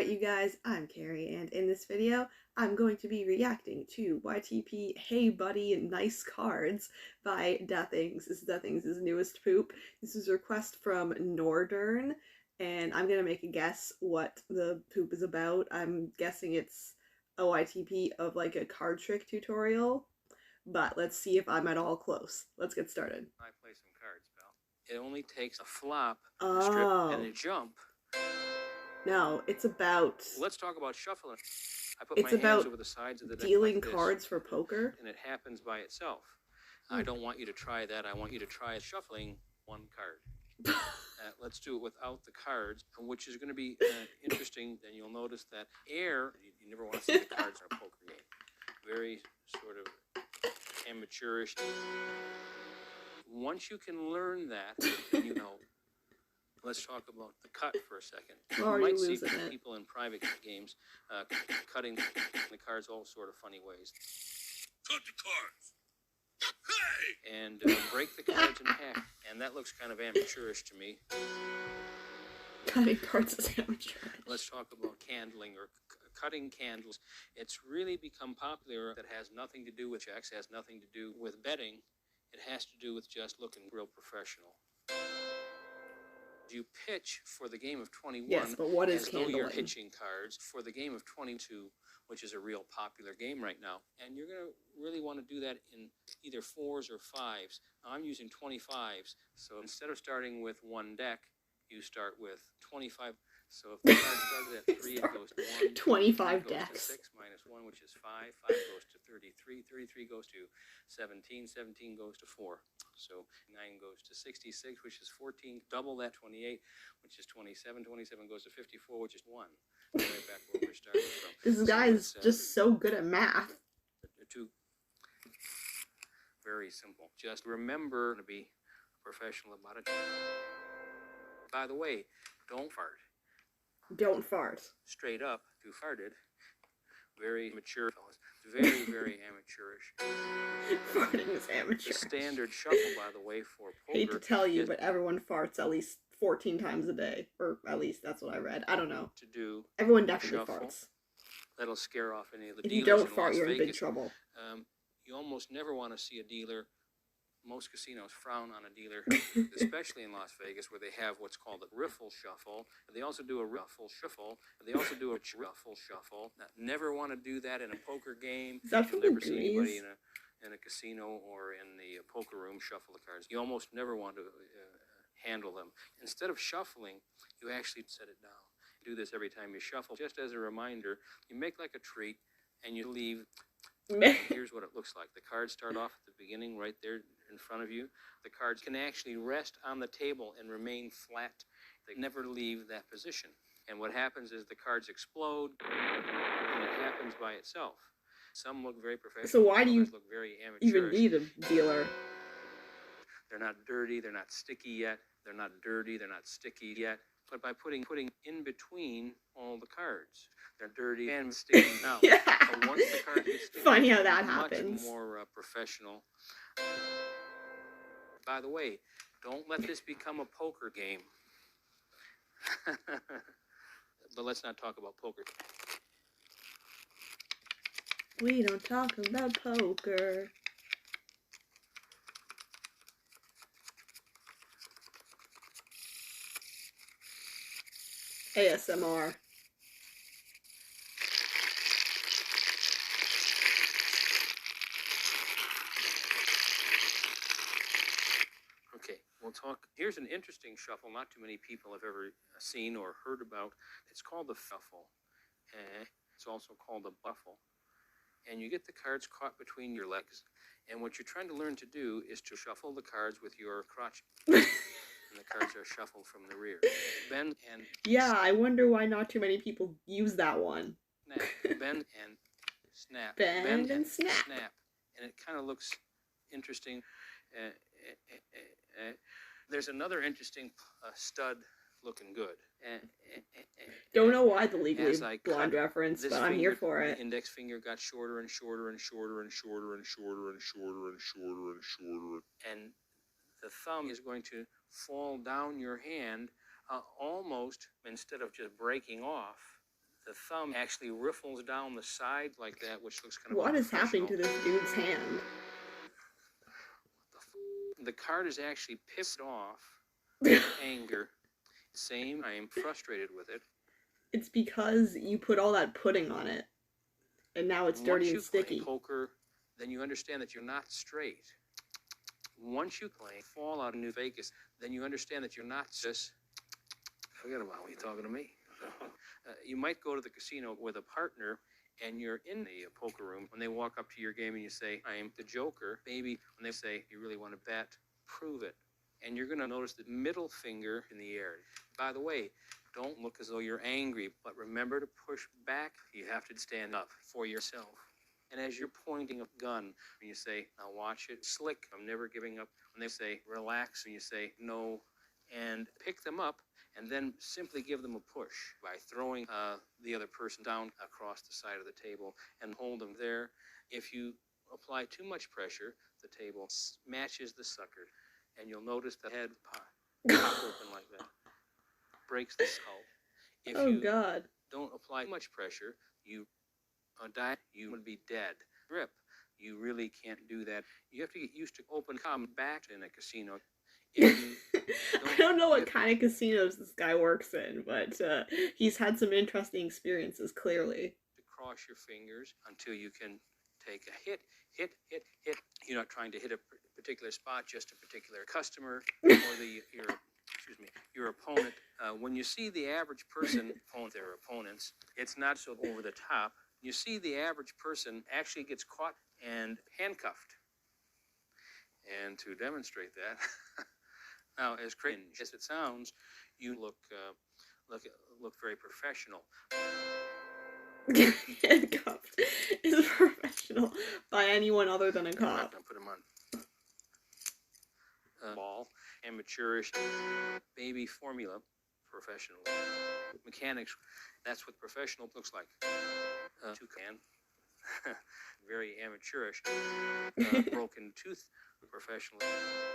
Alright you guys, I'm Carrie, and in this video, I'm going to be reacting to YTP Hey Buddy Nice Cards by Deathings. This is Deathings' newest poop. This is a request from Northern, and I'm gonna make a guess what the poop is about. I'm guessing it's a YTP of like a card trick tutorial, but let's see if I'm at all close. Let's get started. I play some cards, pal. It only takes a flop, a strip, and a jump. No, it's about... Let's talk about shuffling. I put my hands over the sides of the deck dealing like this, cards for poker, and it happens by itself. I don't want you to try that. I want you to try shuffling one card. Let's do it without the cards, which is going to be interesting. Then you'll notice that you never want to see the cards in a poker game. Very sort of amateurish. Once you can learn that, you know. Let's talk about the cut for a second. Oh, you might see people in private games cutting the cards all sort of funny ways. Cut the cards. Hey! And break the cards in half. And that looks kind of amateurish to me. Cutting cards is amateurish. Let's talk about candling or cutting candles. It's really become popular. That has nothing to do with checks, has nothing to do with betting. It has to do with just looking real professional. You pitch for the game of 21, yes, but what is as candling? Though you're pitching cards for the game of 22, which is a real popular game right now. And you're going to really want to do that in either 4s or 5s. I'm using 25s, so instead of starting with one deck, you start with 25. So if the card started at 3, it goes to 1. 25 goes decks. To 6 minus 1, which is 5. 5 goes to 33. 33 goes to 17. 17 goes to 4. So 9 goes to 66, which is 14. Double that, 28, which is 27. 27 goes to 54, which is 1. Right back where we're starting from. This guy is just so good at math. Very simple. Just remember to be professional about it. By the way, don't fart. Don't fart. Straight up, you farted. Very mature fellas. Very, very amateurish. Farting is amateur. The standard shuffle, by the way, for poker. Hate to tell you, but everyone farts at least 14 times a day. Or at least that's what I read. I don't know. To do everyone definitely shuffle. farts. That'll scare off any of the if dealers. You don't in fart, Las you're Vegas. in big trouble. You almost never want to see a dealer. Most casinos frown on a dealer, especially in Las Vegas, where they have what's called a riffle shuffle. They also do a ruffle shuffle. They also do a ruffle shuffle. Now, never want to do that in a poker game. Is that from You'll never the see anybody Goonies? in a casino or in the poker room shuffle the cards. You almost never want to handle them. Instead of shuffling, you actually set it down. You do this every time you shuffle. Just as a reminder, you make like a treat and you leave. Here's what it looks like. The cards start off at the beginning right there in front of you. The cards can actually rest on the table and remain flat. They never leave that position. And what happens is the cards explode, and it happens by itself. Some look very professional. So why do you look very amateurish. even need a dealer? They're not dirty. They're not sticky yet. They're not dirty. They're not sticky yet. But by putting in between all the cards, they're dirty and sticky now. Yeah. But once the cards get sticky, funny how that much happens. more professional. By the way, don't let this become a poker game. But let's not talk about poker. We don't talk about poker. ASMR. Okay, we'll talk. Here's an interesting shuffle not too many people have ever seen or heard about. It's called the shuffle. It's also called the buffle. And you get the cards caught between your legs. And what you're trying to learn to do is to shuffle the cards with your crotch. And the cards are shuffled from the rear. Bend and yeah, I wonder why not too many people use that one. Snap. Bend and snap. Bend and snap. And it kind of looks interesting. There's another interesting stud looking good. Don't know why the Legally As I Blonde cut reference, this but I'm here finger, for it. The index finger got shorter and shorter and shorter and shorter and shorter and shorter and shorter and shorter. And the thumb is going to fall down your hand almost, instead of just breaking off, the thumb actually riffles down the side like that, which looks kind of What is happening to unprofessional. this dude's hand? The card is actually pissed off with anger. Same, I am frustrated with it. It's because you put all that pudding on it, and now it's dirty and sticky. Once you play poker, then you understand that you're not straight. Once you play Fallout in New Vegas, then you understand that you're not just... Forget about me talking to me. You might go to the casino with a partner, and you're in the poker room. When they walk up to your game and you say, I am the joker, maybe when they say, you really want to bet, prove it. And you're going to notice the middle finger in the air. By the way, don't look as though you're angry, but remember to push back. You have to stand up for yourself. And as you're pointing a gun, and you say, now watch it, slick, I'm never giving up. When they say, relax, and you say, no, and pick them up, and then simply give them a push by throwing the other person down across the side of the table and hold them there. If you apply too much pressure, the table smashes the sucker, and you'll notice the head pop open like that, breaks the skull. If you don't apply much pressure, you die, you would be dead. Grip, you really can't do that. You have to get used to open combat in a casino. I don't know what kind of casinos this guy works in, but he's had some interesting experiences, clearly. To cross your fingers until you can take a hit. You're not trying to hit a particular spot, just a particular customer or your opponent. When you see the average person opponent their opponents, it's not so over the top. You see the average person actually gets caught and handcuffed. And to demonstrate that, now as cringe as it sounds, you look very professional. Handcuffed is professional by anyone other than a cop. I'm not gonna put him on ball, amateurish, baby formula, professional. Mechanics, that's what professional looks like. Toucan, very amateurish. Broken tooth, professional.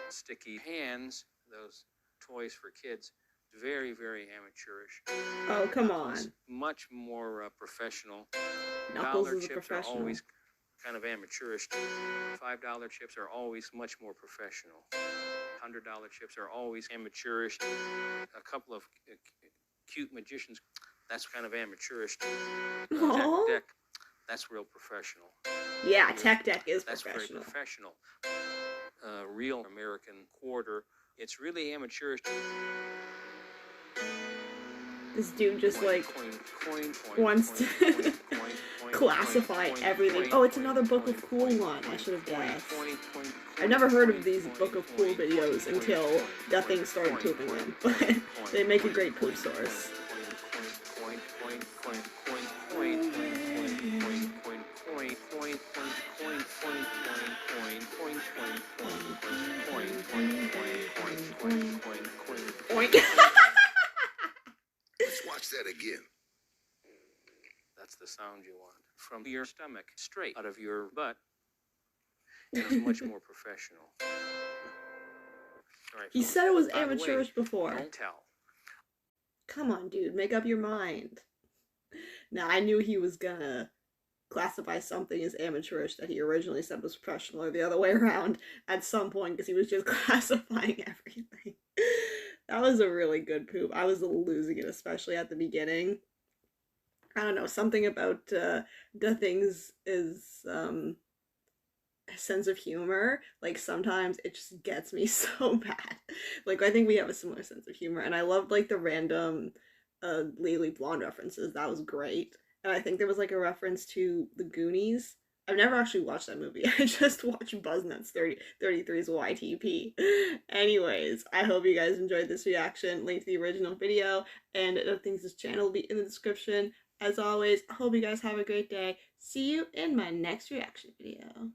Sticky hands, those toys for kids, very, very amateurish. Oh, come on. Much more professional. Knuckles Dollar is a chips professional. are always kind of amateurish. $5 chips are always much more professional. $100 chips are always amateurish. A couple of cute magicians, that's kind of amateurish. Tech deck, that's real professional. Yeah, tech deck is that's professional. Very professional. Real American quarter, it's really amateurish. This dude just wants to classify everything. Oh, it's another Book of Cool one. I should have guessed. I've never heard of these Book of Cool videos until that thing started pooping them, but they make a great poop source. Let's watch that again. That's the sound you want. From your stomach, straight out of your butt. It's much more professional. Right, He said it was amateurish before. Don't tell. Come on, dude, make up your mind. Now, I knew he was gonna classify something as amateurish that he originally said was professional, or the other way around at some point, because he was just classifying everything. That was a really good poop. I was losing it, especially at the beginning. I don't know, something about the things is a sense of humor. Like, sometimes it just gets me so bad. Like, I think we have a similar sense of humor, and I loved, like, the random Legally Blonde references. That was great. And I think there was, like, a reference to The Goonies. I've never actually watched that movie. I just watched BuzzNet's 33's YTP. Anyways, I hope you guys enjoyed this reaction. Link to the original video and the things' channel will be in the description. As always, I hope you guys have a great day. See you in my next reaction video.